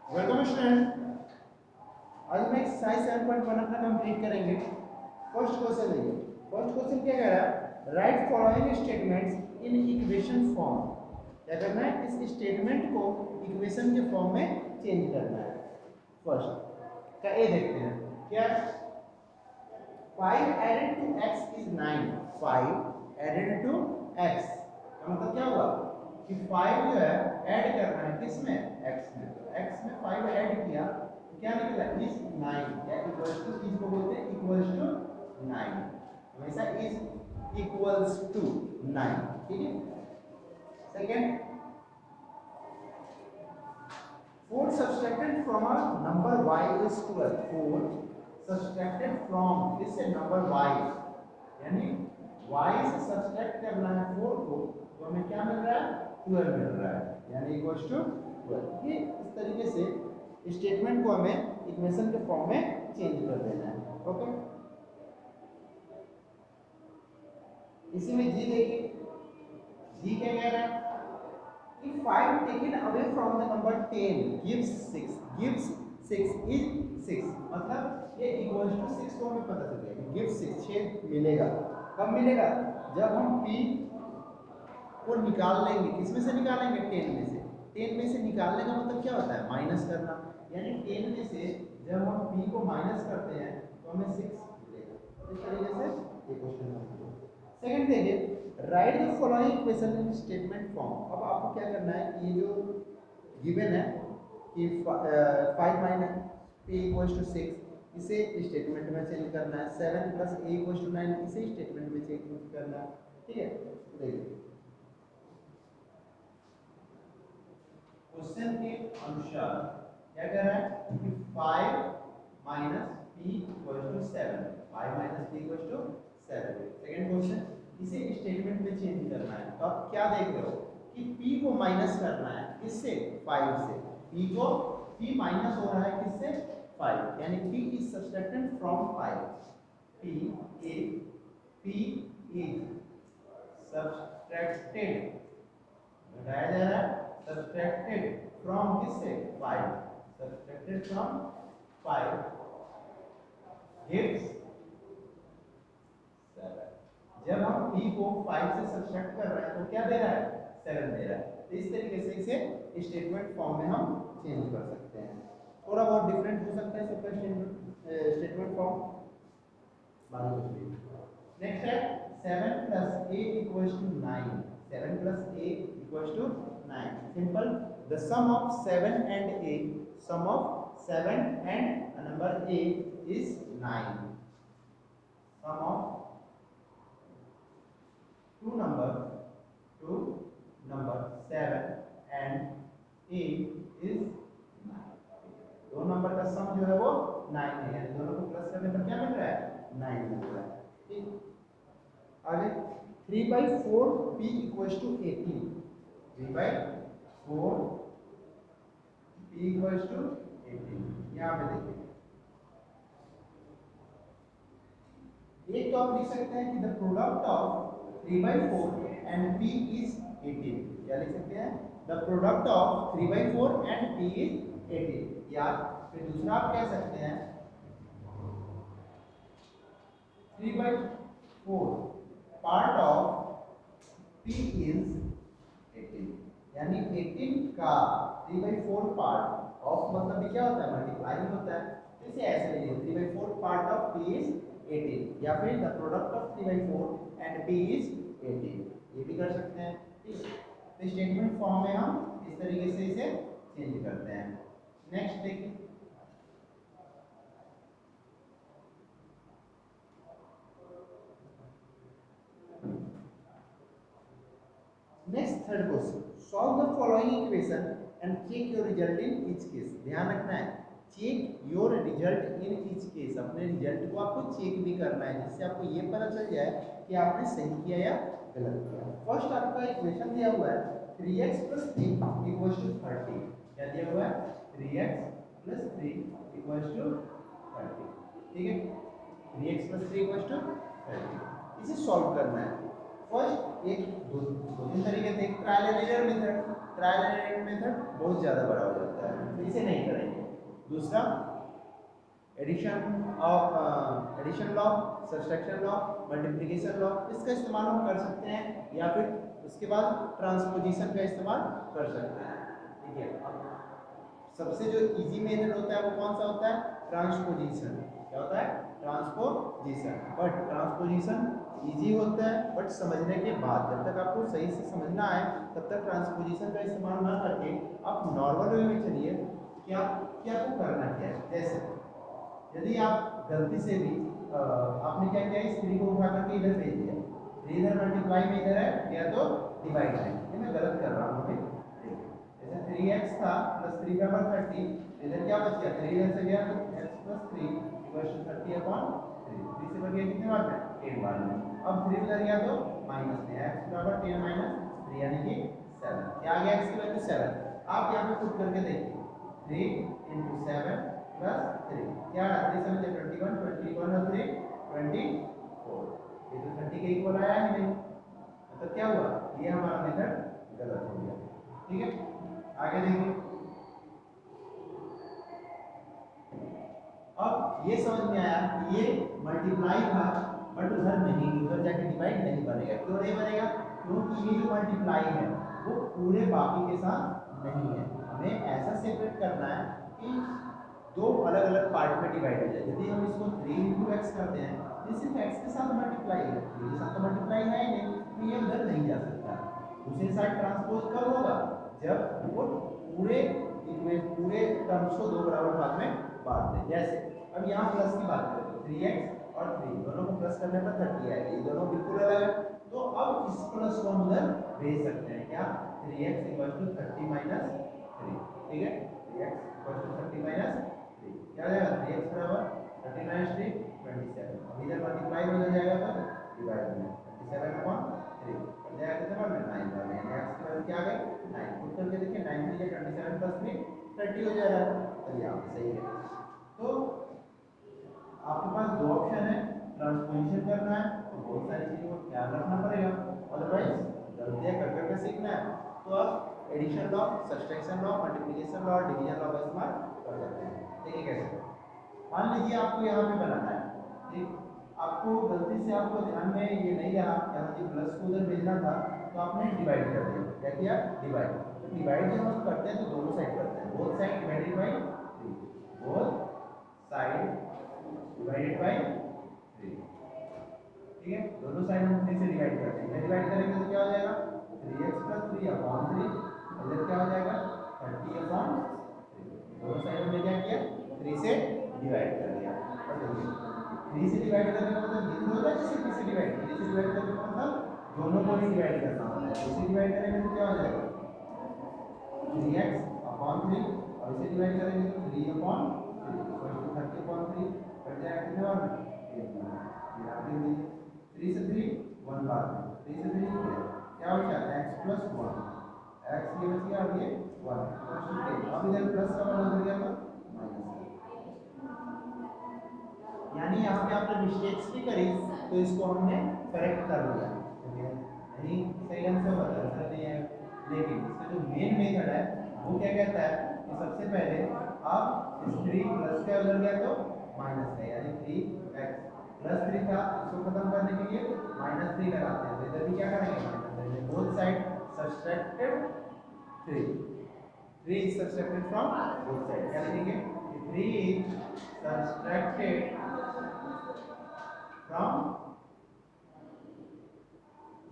Welcome student. आज हम exercise 7.1 अपना कंप्लीट करेंगे। फर्स्ट क्वेश्चन देखिए। फर्स्ट क्वेश्चन क्या कह रहा है, right following statements in equation form. क्या करना है, इस स्टेटमेंट को इक्वेशन के फॉर्म में चेंज करना है। फर्स्ट का ए देखते हैं क्या। 5 added to x is 9। 5 added to x का मतलब क्या हुआ कि 5 जो है ऐड करना है किसमें, x में। तो x में 5 ऐड किया तो क्या निकला, इज 9 या इक्वल्स टू, इसको बोलते हैं इक्वल्स टू 9। हमेशा इज इक्वल्स टू 9। ठीक है। Second, 4 subtracted from a number y is 12। 4 subtracted from this number y, यानी y से सब्सट्रैक्ट करना है 4 को, तो हमें क्या मिल रहा है, 12 मिल रहा है, यानी इक्वल्स टू 12। ये इस तरीके से स्टेटमेंट को हमें इक्वेशन के फॉर्म में चेंज कर देना है। ओके। इसी में जी देखिए, जी क्या कह रहा है कि 5 taken away from the number 10 gives 6। gives 6 is 6, मतलब ये इक्वल टू 6 को हमें पता चल गया कि गिव 6 6 मिलेगा। कब मिलेगा, जब हम p को निकाल लेंगे। किसमें से निकालेंगे, 10 में से। 10 में से निकालने का मतलब क्या होता है, माइनस करना। यानी 10 में से जब हम p को माइनस करते हैं तो हमें 6 मिलेगा। इस तरीके से ये क्वेश्चन है। सेकंड देखिए, right the following equation in statement form. अब आपको क्या करना है कि ये जो गिवन है कि 5 माइनस p इक्वल्स टू 6, इसे स्टेटमेंट में चेंज करना है। 7 प्लस a इक्वल्स टू 9, इसे स्टेटमेंट में चेंज करना है। ठीक है। देखिए क्वेश्चन के अनुसार क्या कह रहा है कि 5 minus p equals to 7। 5 minus p equals to 7। Second question, इसे स्टेटमेंट में चेंज करना है। तो आप क्या देख रहे हो कि p को माइनस करना है किससे, 5 से। p माइनस हो रहा है किससे, 5, यानी p is subtracted from 5। p is subtracted, घटाया जा रहा है, सब्ट्रैक्टेड फ्रॉम किससे, 5। Subtracted from 5 gives 7। जब हम p को 5 से सब्ट्रैक्ट कर रहे हैं तो क्या दे रहा है, 7 दे रहा है। तो इस तरीके से इसे स्टेटमेंट फॉर्म में हम चेंज कर सकते हैं। थोड़ा बहुत डिफरेंट हो सकता है सबका स्टेटमेंट फॉर्म। नेक्स्ट है 7 plus a equals to 9। 7 plus a equals to 9। Simple, the sum of 7 and a, sum of 7 and number a is 9। Sum of two number 7 and a is 9। दो number का सम जो है वो 9 है, यानी दोनों को प्लस करने पर क्या मिल रहा है, 9 मिल रहा है। ठीक। आगे 3/4 p equals to 18। 3/4 p equals to 18। यहाँ पे देखिए, एक तो आप लिख सकते हैं कि the product of 3/4 and p is 18। क्या लिख सकते हैं, the product of 3/4 and p is 18। या फिर दूसरा आप कह सकते हैं 3/4 पार्ट ऑफ p इज 18, यानी 18 का 3/4 पार्ट ऑफ, मतलब क्या होता है, मल्टीप्लाई होता है। तो इसे ऐसे लिखिए, 3/4 पार्ट ऑफ p इज 18, या फिर the product of 3/4 and p is 18, ये भी कर सकते हैं। ठीक है। तो स्टेटमेंट फॉर्म में हम इस तरीके से इसे चेंज करते हैं। नेक्स्ट देखिए, next third question, solve the following equation and check your result in each case. ध्यान रखना है, check your result in each case. अपने रिजल्ट को आपको चेक भी करना है, जिससे आपको ये पता चल जाए कि आपने सही किया या गलत किया। फर्स्ट आपका इक्वेशन दिया हुआ है 3x + 3 = 30। क्या दिया हुआ है, 3x + 3 = 30। ठीक है, 3x + 3 = 30। इसे सॉल्व करना है। फर्स्ट एक दो तीन तरीके से, एक trial and error method. Trial and error method बहुत ज़्यादा बड़ा हो जाता है, तो इसे नहीं करेंगे। दूसरा addition law, subtraction law, multiplication law, इसका इस्तेमाल हम कर सकते हैं, या फिर उसके बाद ट्रांसपोजिशन का इस्तेमाल कर सकते हैं। ठीक है, सबसे जो इजी मेथड होता है वो कौन सा होता है? ट्रांसपोजिशन। क्या होता है? ट्रांसपोजिशन। बट ट्रांसपोजिशन इजी होता है, बट समझने के बाद, जब तक आपको सही से समझना है तब तक ट्रांसपोजिशन का इस्तेमाल ना करके आप नॉर्मल वे में चलिए। क्या क्या आपको करना क्या है? जैसे यदि आप गलती से भी आपने क्या किया, इस 3 को उठा करके इधर भेज दिया, 3 इधर मल्टीप्लाई में इधर है, या तो डिवाइड है, ये मैं गलत कर रहा हूँ अभी। जैसे 3x था प्लस 3 बराबर 30, इधर क्या बच गया? 3 इधर से गया तो x प्लस 3 इक्वल टू 30/3। 3 से बच गया कितने बार में? 10 बार में। अब 3 इधर गया तो माइनस में, x बराबर 10 माइनस 3 यानी कि 7। क्या आ गया? x की वैल्यू 7। आप यहाँ पे पुट करके देखिए, 3 into 7 प्लस 3, क्या है? 3 7 21, 21 और 3 24। ये तो 30 के इक्वल आया ही नहीं, मतलब क्या हुआ? ये हमारा मेथड गलत हो गया। ठीक है, आगे देखिए। अब ये समझ में आया कि ये मल्टीप्लाई था, बट उधर नहीं, उधर जाके डिवाइड नहीं बनेगा। क्यों नहीं बनेगा? क्योंकि ये जो मल्टीप्लाई है वो पूरे बाकी के साथ नहीं है। हमें ऐसा सेपरेट करना है कि दो अलग अलग पार्ट में डिवाइड हो जाए। यदि हम इसको 3 इंटू एक्स करते हैं तो सिर्फ एक्स के साथ मल्टीप्लाई है, 3 के साथ तो मल्टीप्लाई है ही नहीं, तो ये उधर नहीं जा सकता। दूसरी साइड ट्रांसपोज कब होगा? जब वो पूरे टर्म्स को दो बराबर भाग में बांट दें। जैसे अब यहाँ प्लस की बात करें तो 3x और 3 दोनों को प्लस करने पर 30 आएगा, ये दोनों बिल्कुल अलग है, तो अब इस प्लस को हम उधर भेज सकते हैं। क्या? 3x equal to 30 minus 3। ठीक है, 3x इक्वल टू 30 माइनस 3, क्या हो जाएगा? 3x बराबर 30 माइनस 3 27। अब इधर मल्टीप्लाई हो जाएगा तो डिवाइड में 27/3 हो जाएगा कितने बार में? 9 बार में। x की वैल्यू क्या आ गई? 9। पुट करके देखिए, 9 3 27 प्लस 3 30 हो जाएगा। तो यहाँ पे सही है। तो आपके पास दो ऑप्शन है, ट्रांसपोजिशन करना है तो बहुत सारी चीज़ों को ख्याल रखना पड़ेगा, अदरवाइज गलतियाँ कर करके सीखना है। तो आप addition law, subtraction law, multiplication law, division law का इस्तेमाल कर सकते हैं। देखिए कैसे। मान लीजिए आपको यहाँ पे बनाना है, ठीक, आपको गलती से आपको ध्यान में ये नहीं रहा, यहाँ पे प्लस को उधर भेजना था, तो आपने डिवाइड कर दिया। क्या किया? डिवाइड। तो डिवाइड जब हम करते हैं तो दोनों साइड करते हैं, both side divided by 3, both side divided by 3। ठीक है, दोनों साइड हम 3 से डिवाइड करते हैं। डिवाइड करेंगे तो क्या हो जाएगा? 3x plus 3/3। इधर क्या हो जाएगा? 30/3। दोनों साइड हमने क्या किया? 3 से डिवाइड कर दिया। और देखिए 3 से डिवाइड करने का मतलब ये होता है कि सिर्फ 3 से डिवाइड, 3 से डिवाइड करने का मतलब दोनों को ही डिवाइड करना होता है। 3 से डिवाइड करेंगे तो क्या हो जाएगा? 3x/3, और इसे डिवाइड करेंगे तो 3/3 30/3 कट जाएगा कितने बार में? 1 बार। ये आप लिख दीजिए, 3 से 3 1 बार में, 3 से 3 क्या बचा? x प्लस 1, x ये बच गया, और ये 1 अब इधर प्लस का वन उधर गया तो माइनस। यानी यहाँ पे आपने मिस्टेक्स भी करी तो इसको हमने करेक्ट कर लिया, नहीं सही ढंग से होगा आंसर नहीं है। लेकिन इसका जो मेन मेथड है वो क्या कहता है कि सबसे पहले आप इस 3 प्लस के उधर गया तो माइनस है, यानी 3x प्लस 3 था, इसको खत्म करने के लिए -3 लगाते हैं। तो इधर भी क्या करेंगे? Minus. Both side subtracted 3 is subtracted from both sides। क्या लिखेंगे? 3 is subtracted from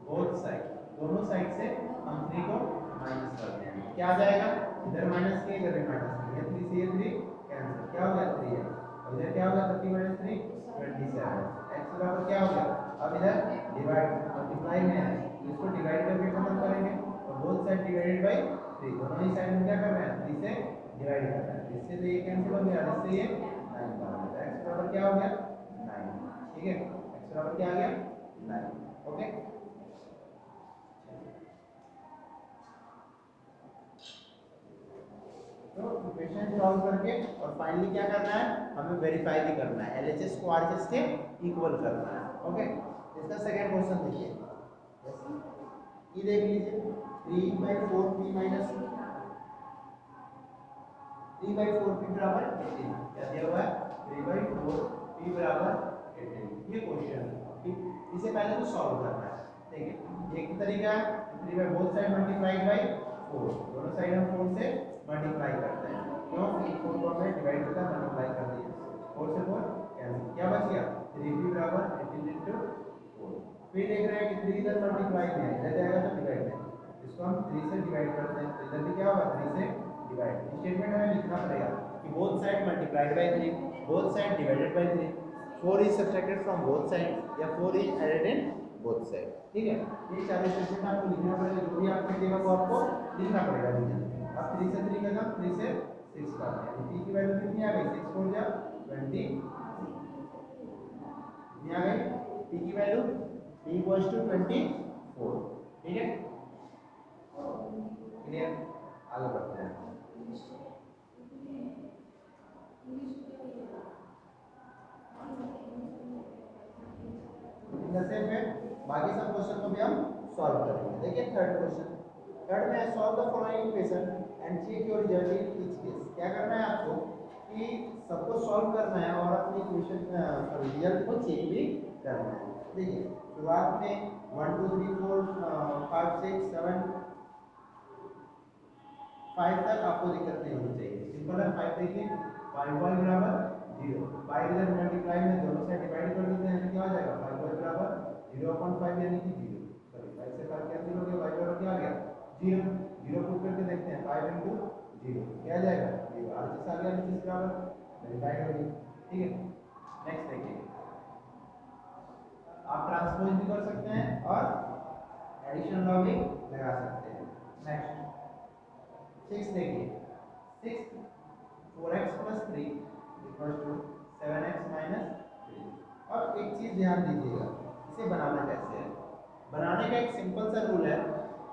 both sides। दोनों साइड से हम 3 को माइनस करते हैं, क्या आ जाएगा? इधर माइनस के इधर माइनस के, 3 से ये 3 कैंसिल, क्या हो गया? 3 है। और इधर क्या हो गया? 30 माइनस 3 27। x बराबर क्या हो गया? अब इधर डिवाइड मल्टीप्लाई में है तो इसको डिवाइड करके खत्म करेंगे, और बोथ साइड डिवाइडेड बाय 3, दोनों ही साइड में क्या कर रहे हैं? 3 से डिवाइड कर रहे हैं, इससे तो ये कैंसिल हो गया, इससे ये 9 बराबर है। x बराबर क्या हो गया? 9। ठीक है, x बराबर क्या आ गया? 9। ओके, तो इक्वेशन सॉल्व करके और फाइनली क्या करना है? हमें वेरीफाई भी करना है, एलएचएस को आरएचएस के इक्वल करना है। ओके, इसका सेकंड क्वेश्चन देखिए, ये देख लीजिए। 3/4p माइनस 3/4p बराबर 18। क्या दिया हुआ है? 3/4p बराबर 18। ये क्वेश्चन है, ठीक। इसे पहले तो सॉल्व करना है, ठीक है। एक तरीका है 3 by both side multiplied by 4, दोनों साइड हम 4 से मल्टीप्लाई करते हैं। क्यों? 4 को हमने डिवाइड करके मल्टीप्लाई कर दिया, 4 से 4 कैंसिल, क्या बच गया? 3p बराबर 18 into 4। फिर देख रहे हैं कि 3 इधर मल्टीप्लाई में है, इधर जाएगा तो डिवाइड में, इसको हम 3 से डिवाइड करते हैं, तो इधर भी क्या होगा? 3 से डिवाइड। स्टेटमेंट हमें लिखना पड़ेगा कि both side multiplied by 3, both side divided by 3, 4 is subtracted from both side या 4 is added in both side, ठीक है। ये सारे स्टेटमेंट आपको लिखना पड़ेगा, जो भी आपको देगा वो आपको लिखना पड़ेगा रीजन। अब 3 से 3 का ना 3 से 6 का, यानी p की वैल्यू कितनी आ गई? 6 4 जा 20, कितनी आ गई p की वैल्यू? p इक्वल्स टू 24, ठीक है। क्लियर? आगे बढ़ते हैं। जैसे में बाकी सब क्वेश्चन को भी हम सॉल्व करेंगे। देखिए थर्ड क्वेश्चन, थर्ड में solve the following equation and check your result in each case. क्या करना है आपको कि सबको सॉल्व करना है और अपनी इक्वेशन रिजल्ट को चेक भी करना है। देखिए शुरुआत में 1 2 3 4 5 6 7 5 तक आपको दिक्कत नहीं होनी चाहिए, सिंपल है। 5 देखिए 5y बराबर 0, 5 इधर मल्टीप्लाई में दोनों से डिवाइड कर देते हैं तो क्या हो जाएगा? 5y बराबर 0/5 यानी कि 0, सॉरी 5 से 5 कैंसिल हो गया, y बराबर क्या आ गया? 0। 0 पुट करके देखते हैं, 5 into 0 क्या आ जाएगा? 0। आरएचएस आ गया, नीचे बराबर वेरीफाइड हो गई, ठीक है। नेक्स्ट देखिए, आप ट्रांसपोज भी कर सकते हैं और एडिशन लॉ भी लगा सकते हैं। नेक्स्ट 6 देखिए, 6 4x plus 3 equals to 7x minus 3। अब एक चीज ध्यान दीजिएगा, इसे बनाना कैसे है। बनाने का एक सिंपल सा रूल है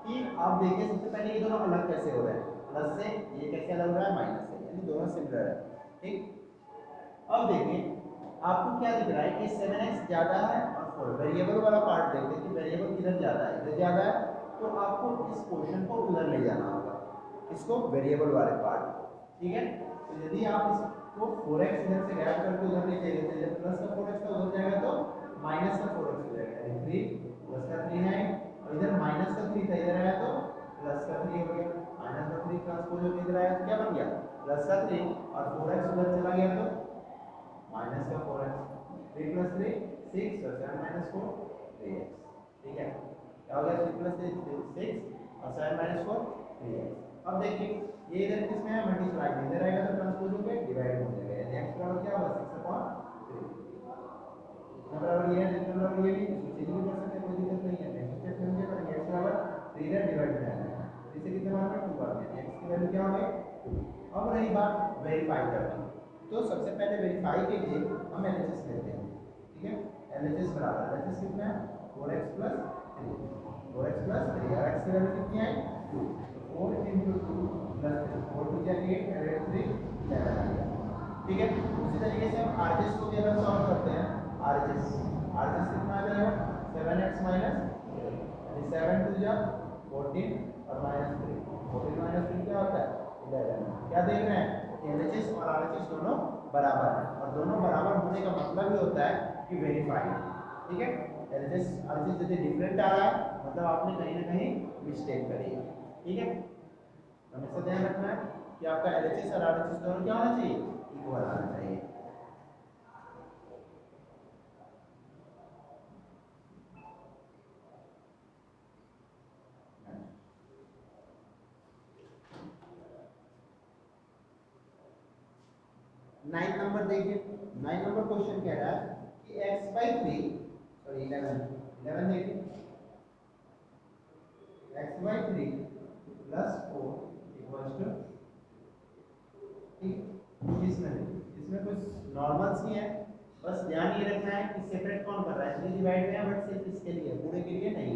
कि आप देखिए सबसे पहले ये दोनों अलग कैसे हो रहे हैं, प्लस से ये कैसे अलग हो रहा है? माइनस से, यानी दोनों सिमिलर है, ठीक। अब देखिए आपको क्या दिख रहा है कि 7x ज्यादा है और 4, वेरिएबल वाला पार्ट देखते हैं कि वेरिएबल किधर ज्यादा है, इधर ज्यादा है, तो आपको इस क्वेश्चन को उधर ले जाना होगा, इसको वेरिएबल वाले पार्ट, ठीक है। तो यदि आप इसको 4x इधर से गायब करके उधर ले जाइए तो इधर प्लस का 4x का उधर जाएगा तो माइनस का 4x हो जाएगा, यानी 3 प्लस का 3 है, और इधर माइनस का 3 था, इधर आया तो प्लस का 3 हो गया, माइनस का 3 ट्रांसपोज होकर इधर आया तो क्या बन गया? प्लस का 3, और 4x उधर चला गया तो माइनस का 4x, 3 प्लस 3 6 और 7 माइनस 4 3x, ठीक है। क्या हो गया? 3 प्लस 3 6 और 7 माइनस 4 3x। अब देखिए ये इधर किसमें है? मल्टीप्लाई में, इधर आएगा तो ट्रांसपोज होकर डिवाइड हो जाएगा, यानी x बराबर क्या होगा? 6/3। इतना बराबर ये है, जितना बराबर ये भी, इसको चेंज भी कर सकते हैं, कोई दिक्कत नहीं है। नेक्स्ट स्टेप में क्या करेंगे? x बराबर 3 इधर डिवाइड में आएगा, इसे कितने बार में? 2 बार में, x की वैल्यू क्या हो गई? 2। अब रही बात वेरीफाई करना, तो सबसे पहले वेरीफाई के लिए हम LHS लेते हैं, ठीक है। LHS बराबर LHS कितना है? 4x plus 3, 4x plus 3, और x की वैल्यू कितनी है? 2, 4 into 2 plus 3, 4 2 जा 8, ऐड 3 11 आ गया, ठीक है। उसी तरीके से हम RHS को भी अगर सॉल्व करते हैं, RHS कितना आ जाएगा? 7x minus 3, यानी 7 2 जा 14 और माइनस 3, 14 माइनस 3 क्या होता है? 11। क्या देख रहे हैं? LHS और RHS दोनों बराबर है, और दोनों बराबर होने का मतलब ही होता है कि वेरीफाइड, ठीक है। LHS RHS यदि डिफरेंट आ रहा है मतलब आपने कहीं ना कहीं मिस्टेक करी है, ठीक है। हमेशा ध्यान रखना है कि आपका LHS और RHS दोनों क्या होना चाहिए? इक्वल आना चाहिए। नाइन नंबर देखिए, 9 नंबर क्वेश्चन कह रहा है कि x/3 सॉरी 11 देखिए, x/3 प्लस 4 इक्वल्स टू, इसमें कुछ नॉर्मल्स ही है, बस ध्यान ये रखना है कि सेपरेट कौन कर रहा है, 3 डिवाइड में है बट सिर्फ इसके लिए, पूरे के लिए नहीं,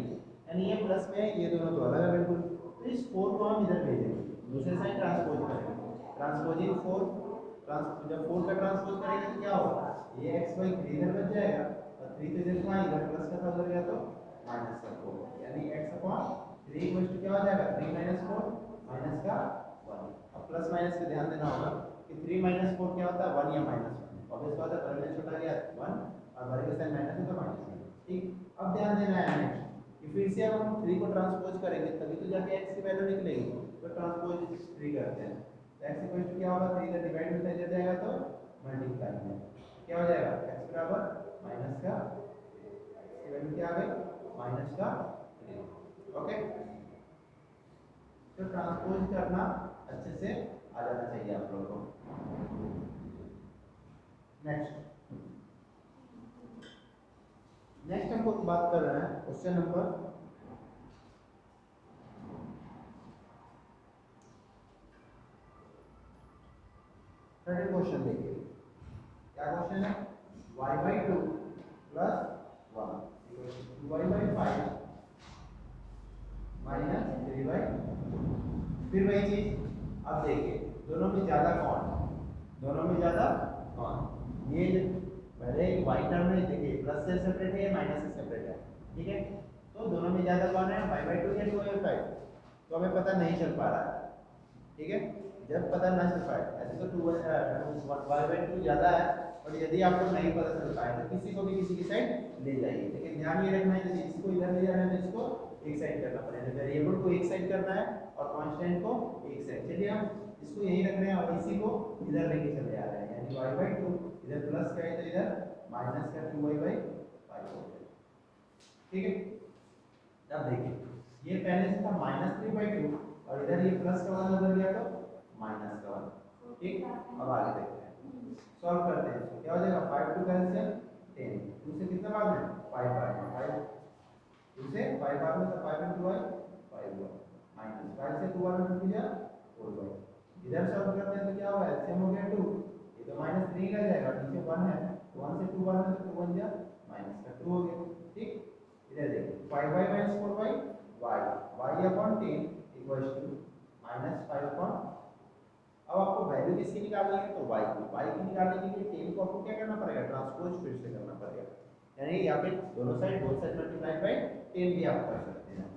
यानी ये प्लस में है, ये दोनों तो अलग है बिल्कुल। तो इस 4 को हम इधर भेजेंगे, दूसरे साइड ट्रांसपोज करेंगे, ट्रांसपोजिंग 4, जब 4 का ट्रांसपोज करेंगे तो क्या होगा? ये x/3 इधर बच जाएगा, और 3 तो इधर था, इधर प्लस का था उधर गया तो माइनस का 4, यानी x/3 3 इक्वल्स टू क्या हो जाएगा 3 माइनस 4 माइनस का 1। अब प्लस माइनस पे ध्यान देना होगा कि 3 माइनस 4 क्या होता है 1 या माइनस 1। ऑब्वियस बात है बड़े में छोटा गया 1 और बड़े के साइन माइनस है तो माइनस 1। ठीक अब ध्यान देना है नेक्स्ट कि फिर से अब हम 3 को ट्रांसपोज करेंगे तभी तो जाके x की वैल्यू निकलेगी। तो ट्रांसपोज 3 करते हैं तो x इक्वल टू क्या होगा 3 का डिवाइड में इधर जाएगा तो मल्टीप्लाई में क्या हो जाएगा x बराबर माइनस का x की वैल्यू क्या आ गई माइनस का 3। ओके तो ट्रांसपोज करना अच्छे से आ जाना चाहिए आप लोगों को। नेक्स्ट हम लोग बात कर रहे हैं क्वेश्चन नंबर 30 क्वेश्चन देखिए क्या क्वेश्चन है y/2 plus 1 2y/5 minus 3y। फिर वही चीज अब देखिए दोनों में ज्यादा कौन ये पहले y टर्म में देखिए प्लस से सेपरेट है या माइनस से सेपरेट है। ठीक है तो दोनों में ज्यादा कौन है y/2 या 2y/5 तो हमें पता नहीं चल पा रहा है। ठीक है जब पता ना चल पाए ऐसे तो 2y/2 ज्यादा है और यदि आपको नहीं पता चल पाए तो किसी को भी किसी की साइड ले जाइए। लेकिन ध्यान ये रखना है कि इसको इधर ले जाना है तो इसको एक साइड करना पड़ेगा वेरिएबल को एक साइड करना है और कांस्टेंट को एक साइड। चलिए हम इसको यही रख रहे हैं और इसी को इधर लेके चले आ रहे हैं यानी y/2 इधर प्लस का है तो इधर माइनस का 2y/5 हो गया। ठीक है अब देखिए ये पहले से था -3/2 और इधर ये प्लस का 1 उधर गया तो माइनस का 1। ठीक अब आगे देखते हैं सॉल्व करते हैं इसको क्या हो जाएगा 5 2 कैंसिल 10 2 से कितना भाग में 5 भाग में 5 2 से 5 भाग में तो 5 into 5 हुआ माइनस 5 से 2 भाग में कितना 4 भाग। इधर सॉल्व करते हैं तो क्या होगा एलसीएम हो गया 2 ये तो -3 रह जाएगा नीचे 1 है 1 से 2 भाग में तो 2 बन गया माइनस का 2 हो गया। ठीक इधर देखिए 5y minus 4y y upon 10 equals to -5 upon। अब आपको वैल्यू किसकी निकालनी है तो y की निकालने के लिए 10 को आपको क्या करना पड़ेगा ट्रांसपोज फिर से करना पड़ेगा यानी या फिर दोनों साइड मल्टीप्लाई बाय 10 भी आप कर सकते हैं।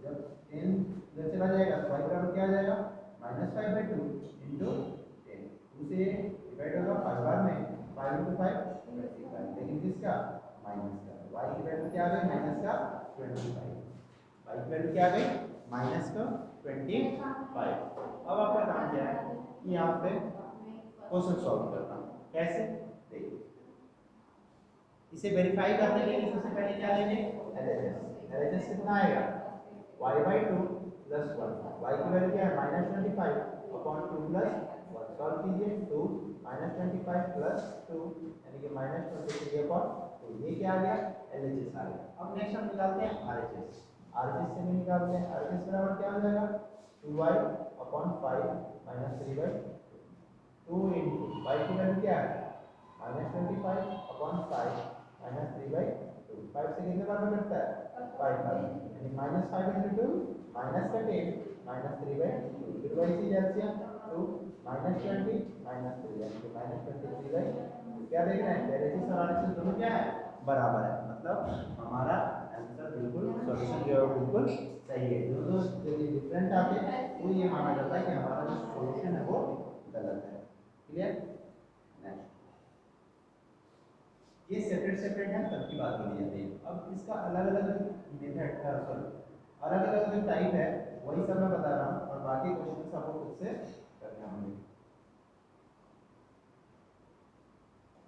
जब 10 इधर चला जाएगा तो y बराबर क्या आ जाएगा -5/2 into 10 2 से डिवाइड होगा 5 बार में 5 into 5 25 लेकिन किसका माइनस का y की वैल्यू क्या आ गई माइनस का 25 y की वैल्यू क्या आ गई माइनस का 25। अब आपका काम क्या है कि यहाँ पे क्वेश्चन सॉल्व करना कैसे देखिए इसे वेरीफाई करने के लिए सबसे पहले क्या लेंगे LHS कितना आएगा y/2 प्लस 1 y की वैल्यू क्या है -25 अपॉन 2 प्लस 1 सॉल्व कीजिए 2 -25 प्लस 2 यानी कि -23 अपॉन 2 ये क्या आ गया LHS आ गया। अब नेक्स्ट हम निकालते हैं RHS से भी निकालते हैं RHS बराबर क्या हो जाएगा 2y upon 5 minus 3/2 2 into y की वैल्यू क्या है -25 अपॉन 5 माइनस 3/2 5 से कितने बार में कटता है 5 बार यानी -5 into 2 माइनस का 10 माइनस 3/2 फिर वही चीज एलसीएम 2 -20 माइनस 3 यानी कि -23/2 क्या देख रहे हैं LHS और RHS दोनों क्या है बराबर है मतलब हमारा आंसर बिल्कुल सॉल्यूशन जो है बिल्कुल सही है। दोनों यदि डिफरेंट आते हैं तो ये माना जाता है कि हमारा जो सॉल्यूशन है वो गलत है। क्लियर नेक्स्ट ये सेपरेट है तब की बात बोली जाती है। अब इसका अलग अलग मेथड का अलग अलग जो टाइप है वही सब मैं बता रहा हूँ और बाकी क्वेश्चंस आपको खुद से करने होंगे।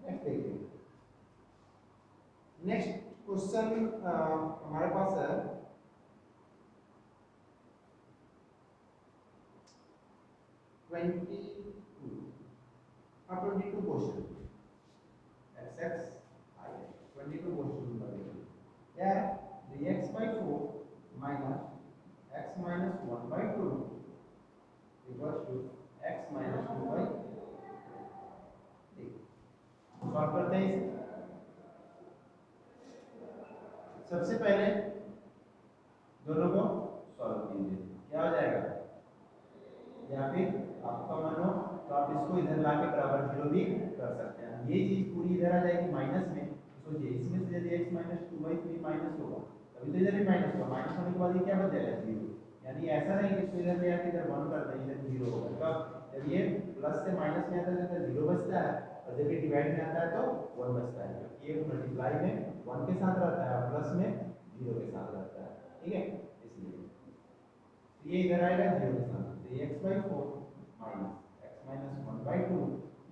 नेक्स्ट देखिए नेक्स्ट क्वेश्चन हमारे पास है 22 क्वेश्चन XX I 22 क्वेश्चन बनेगा क्या है 3x/4 minus x minus 1/2 equals to x minus 2/3। Solve करते हैं इसे सबसे पहले दोनों को सॉल्व कीजिए क्या हो जाएगा या फिर आपका मन हो तो आप इसको इधर ला के बराबर 0 भी कर सकते हैं। ये चीज पूरी इधर आ जाएगी माइनस में तो सोचिए इसमें से यदि x minus 2/3 माइनस होगा तभी तो इधर भी माइनस होगा माइनस होने के बाद ये क्या बन जाएगा 0 यानी ऐसा नहीं कि इसको इधर ले आके इधर 1 कर दें, इधर 0 होगा। कब? जब ये प्लस से माइनस में आता है तो 0 बचता है, और जब ये डिवाइड में आता है तो 1 बचता है, क्योंकि ये मल्टीप्लाई में 1 के साथ रहता है और प्लस में 0 के साथ रहता है। ठीक है, इसलिए ये इधर आएगा 0 के साथ, तो ये x/4 minus x minus 1/2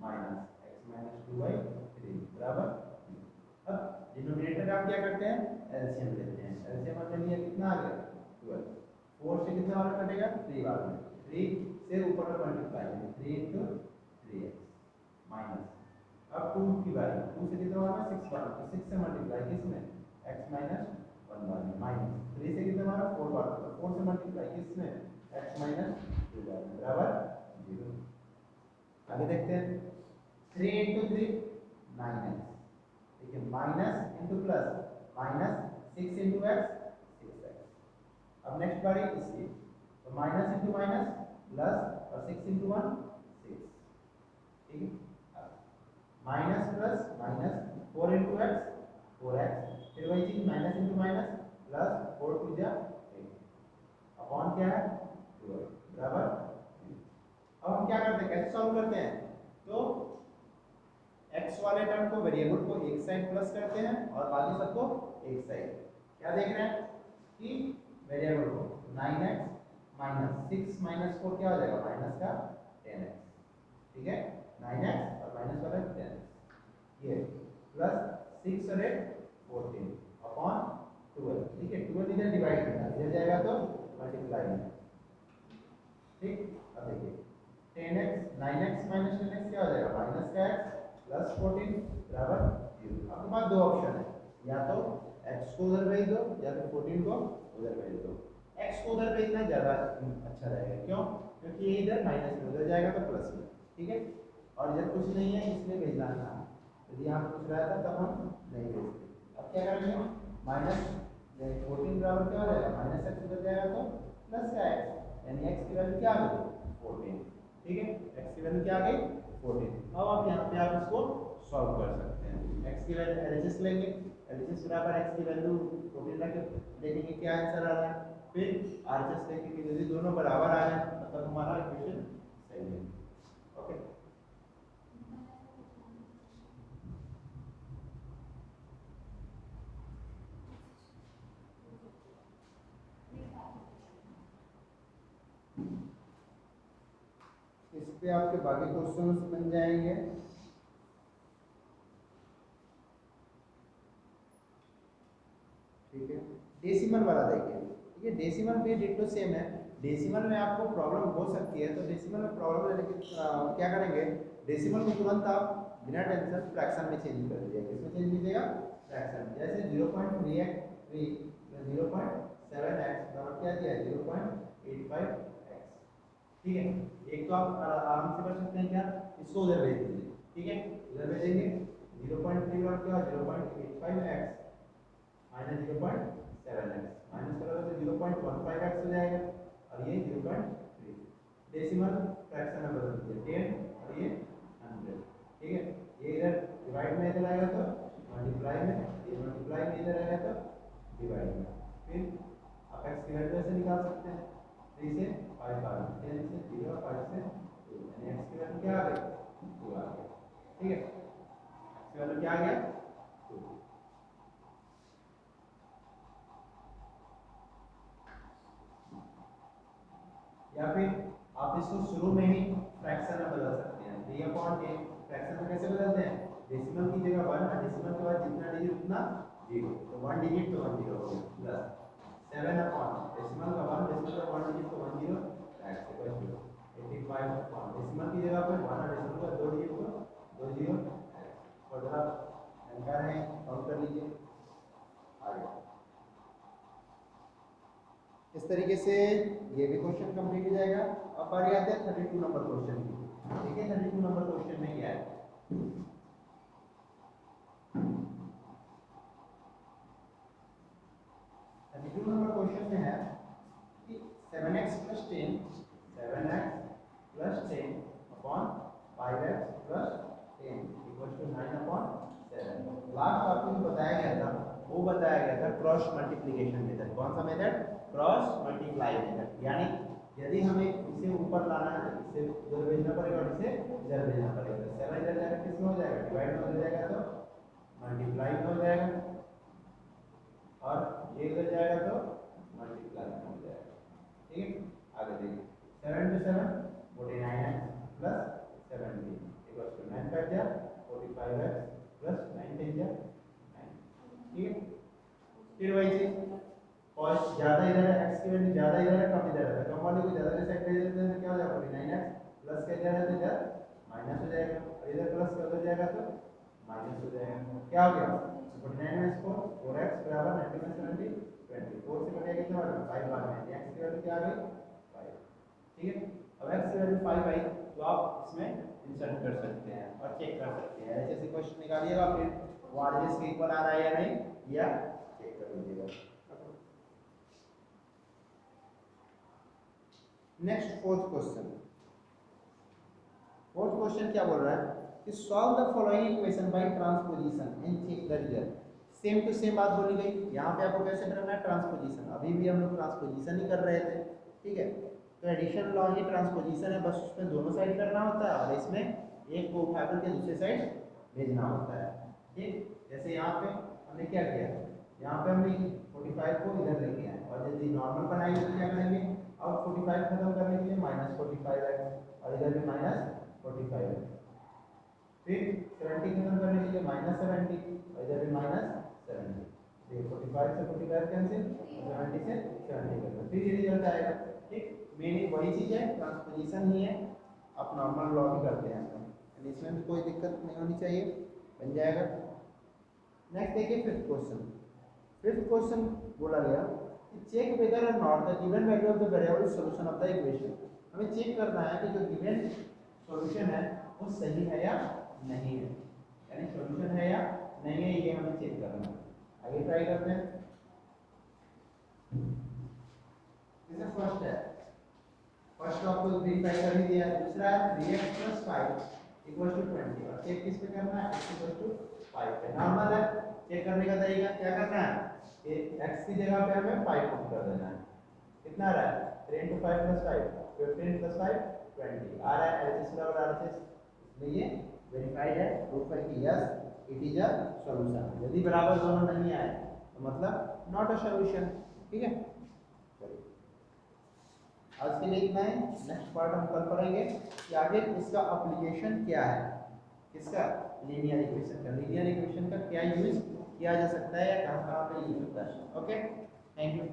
minus x minus 2/3 बराबर। अब डिनोमिनेटर आप क्या करते हैं, एलसीएम लेते हैं। एलसीएम हमने लिया, कितना आ गया 12, 4 से कितना वाला कटेगा 3 वाला, 3 से ऊपर का मल्टीप्लाई है 3 × 3x माइनस, अब 2 की बारी, 2 से कितना वाला 6 वाला, तो 6 से मल्टीप्लाई किसमें x माइनस 1 बार में माइनस 3 से कितना वाला 4 बार, तो 4 से मल्टीप्लाई किसमें x माइनस 2 बार में बराबर 0। आगे देखते हैं, 3 × 3 9x, देखिए minus into plus, minus 6 × x 6x। अब नेक्स्ट बारी इसकी, तो माइनस इंटू माइनस प्लस और 6 × 1 6, ठीक है। Minus plus minus 4 × x 4x, फिर वही चीज minus into minus plus 4 × 2 8 upon क्या है 12 बराबर। अब हम क्या करते हैं, कैसे सॉल्व करते हैं, तो x वाले टर्म को, वेरिएबल को एक साइड प्लस करते हैं और बाकी सबको एक साइड। क्या देख रहे हैं कि वेरिएबल को 9x माइनस 6 माइनस 4 क्या हो जाएगा, माइनस का 10x, ठीक है, 9x और माइनस वाला 10x, ये प्लस 6 और 8 14 अपॉन 12, ठीक है। 12 इधर डिवाइड करना, इधर जाएगा तो मल्टीप्लाई में, ठीक। अब देखिए 10x 9x माइनस 10x क्या हो जाएगा, माइनस का x प्लस 14 बराबर 0। आपके पास दो ऑप्शन है, या तो x को उधर भेज दो या फिर 14 को उधर भेज दो। x को उधर भेजना ज़्यादा अच्छा रहेगा, क्यों, क्योंकि ये इधर माइनस में, उधर जाएगा तो प्लस में, ठीक है। और इधर कुछ नहीं है इसलिए भेजना था, यदि यहाँ कुछ रहा था तब हम नहीं भेजते। अब क्या करेंगे, माइनस 14 बराबर क्या हो जाएगा, माइनस x उधर जाएगा तो प्लस का x, यानी x की वैल्यू क्या आ गई 14, ठीक है। x की वैल्यू क्या आ गई 14। अब आप यहाँ पे आप इसको सॉल्व कर सकते हैं। x की वैल्यू एलएचएस लेंगे, एलएचएस बराबर x की वैल्यू 14 रख देखेंगे क्या आंसर आ रहा है, फिर आरएचएस लेंगे, यदि दोनों बराबर आ जाए मतलब हमारा इक्वेशन सही है। ओके, इस पे आपके बाकी क्वेश्चंस बन जाएंगे। ठीक है, डेसिमल वाला देखिए, ठीक है, डेसिमल भी डिट्टो सेम है। डेसिमल में आपको प्रॉब्लम हो सकती है, तो डेसिमल में प्रॉब्लम है, लेकिन क्या करेंगे, डेसिमल को तुरंत आप बिना टेंशन फ्रैक्शन में चेंज कर दीजिएगा। किसमें चेंज कीजिएगा, फ्रैक्शन। जैसे 0.3x 0.7x बराबर क्या दिया है 0.85x, ठीक है। एक तो आप आराम से कर सकते हैं, क्या, इसको उधर भेज दीजिए, ठीक है, उधर भेजेंगे 0.3 और क्या 0.85x माइनस 0.7x, माइनस करोगे तो 0.15x हो जाएगा, और ये 0.3 डेसिमल फ्रैक्शन में बदल दीजिए 10 और ये 100, ठीक है। ये इधर डिवाइड में इधर आएगा तो मल्टीप्लाई में, ये मल्टीप्लाई में इधर आएगा तो डिवाइड में, फिर आप x की वैल्यू ऐसे निकाल सकते हैं, 3 से 5 आ गया, 10 से 0, 5 से 2, यानी x की वैल्यू क्या आ गई 2 आ गया, ठीक है। x की वैल्यू क्या आ गया 2। या फिर आप इसको शुरू में ही फ्रैक्शन में बदल सकते हैं। 3/8 फ्रैक्शन में कैसे बदलते हैं, डेसिमल की जगह 1 और डेसिमल के बाद जितना डिजिट उतना 0, तो 1 डिजिट तो 1 0 हो गया, प्लस 7 अपॉन डेसिमल का 1, डेसिमल का 1 डिजिट तो 1 0 x equal to 85 upon decimal की जगह पर 1 और डेसिमल का 2 डिजिट तो 2 0 x, और जरा अंका है काउंट कर लीजिए आगे। इस तरीके से ये भी क्वेश्चन कंप्लीट हो जाएगा। अब बारी आते हैं 32 नंबर क्वेश्चन की। देखिए 32 नंबर क्वेश्चन में क्या है, 32 नंबर क्वेश्चन में है कि 7x + 10 7x + 10 upon 5x + 10 = 9/7। Last आपको जो बताया गया था वो बताया गया था क्रॉस मल्टीप्लिकेशन मेथड। कौन सा मेथड, क्रॉस मल्टीप्लाई मेथड, यानी यदि हमें इसे ऊपर लाना है तो इसे इधर भेजना पड़ेगा और इसे इधर भेजना पड़ेगा। तो 7 इधर जाकर किस में हो जाएगा, डिवाइड में हो जाएगा तो मल्टीप्लाई में हो जाएगा, और ये इधर जाएगा तो मल्टीप्लाई में हो जाएगा। ठीक है, आगे देखिए 7 to 7 49x plus 17 equals to 9 5 जा 45x प्लस 9 10 जा 9। ठीक है, फिर वही चीज cos ज्यादा इधर है, x की वैल्यू ज्यादा इधर है, कम इधर है, कम वाले को ज्यादा के साइड भेज देते हैं तो क्या हो जाएगा 49x प्लस का इधर है तो इधर माइनस हो जाएगा, और इधर प्लस का उधर जाएगा तो माइनस हो जाएगा। क्या हो गया 49 में 4 4x बराबर 90 में 70 24 से कटेगा कितना बचा 5 बाद में x की वैल्यू क्या आ गई 5। ठीक है, अब x की वैल्यू 5 आई तो आप इसमें इंसर्ट कर सकते हैं और चेक कर सकते हैं। ऐसे क्वेश्चन निकालिएगा, फिर वो आरजेएस के इक्वल आ रहा है या नहीं या चेक कर लीजिएगा। नेक्स्ट फोर्थ क्वेश्चन क्या बोल रहा है कि solve the following equation by transposition and check the result. Same to same बात बोली गई, यहाँ पे आपको कैसे करना है ट्रांसपोजिशन, अभी भी हम लोग ट्रांसपोजिशन ही कर रहे थे। ठीक है, तो एडिशन लॉ ही ट्रांसपोजिशन है, बस उसमें दोनों साइड करना होता है और इसमें एक को उठा करके दूसरे साइड भेजना होता है। ठीक, जैसे यहाँ पे हमने क्या किया, यहाँ पे हमने 45 को इधर लेके आए और यदि नॉर्मल बनाएंगे तो क्या करेंगे, अब 45 खत्म करने के लिए -45 है और इधर भी -45 है, फिर 70 खत्म करने के लिए -70 और इधर भी -70। देखिए 45 से 45 कैंसिल, 70 से 70 कैंसिल, फिर ये रिजल्ट आएगा। ठीक, मेन वही चीज है, ट्रांसपोजिशन ही है, आप नॉर्मल लॉ भी करते हैं इसमें भी कोई दिक्कत नहीं होनी चाहिए, बन जाएगा। नेक्स्ट देखिए फिफ्थ क्वेश्चन बोला गया चेक वेदर और not the given value of the variable solution of the equation. हमें चेक करना है कि जो गिवन सॉल्यूशन है वो सही है या नहीं है, यानी सॉल्यूशन है या नहीं है, ये हमें चेक करना है। आगे ट्राई करते हैं। जैसे फर्स्ट आपको वेरीफाई कर ही दिया है, दूसरा है 3x + 5 = 20 और चेक किस पे करना है, x = 5 पे। नॉर्मल है, चेक करने का तरीका क्या करना है कि x की जगह पे हमें 5 पुट कर देना है। कितना आ रहा है 3 × 5 + 5 15 + 5 20 आ रहा है, LHS बराबर RHS, इसलिए वेरीफाइड है, प्रूफ है कि yes it is a solution. यदि बराबर दोनों नहीं आए तो मतलब नॉट अ सॉल्यूशन। ठीक है, आज के लिए इतना है। नेक्स्ट पार्ट हम कल पढ़ेंगे कि आगे इसका एप्लीकेशन क्या है, किसका लीनियर इक्वेशन का क्या यूज किया जा सकता है या कहाँ कहाँ पे यूज होता है। Okay, thank you.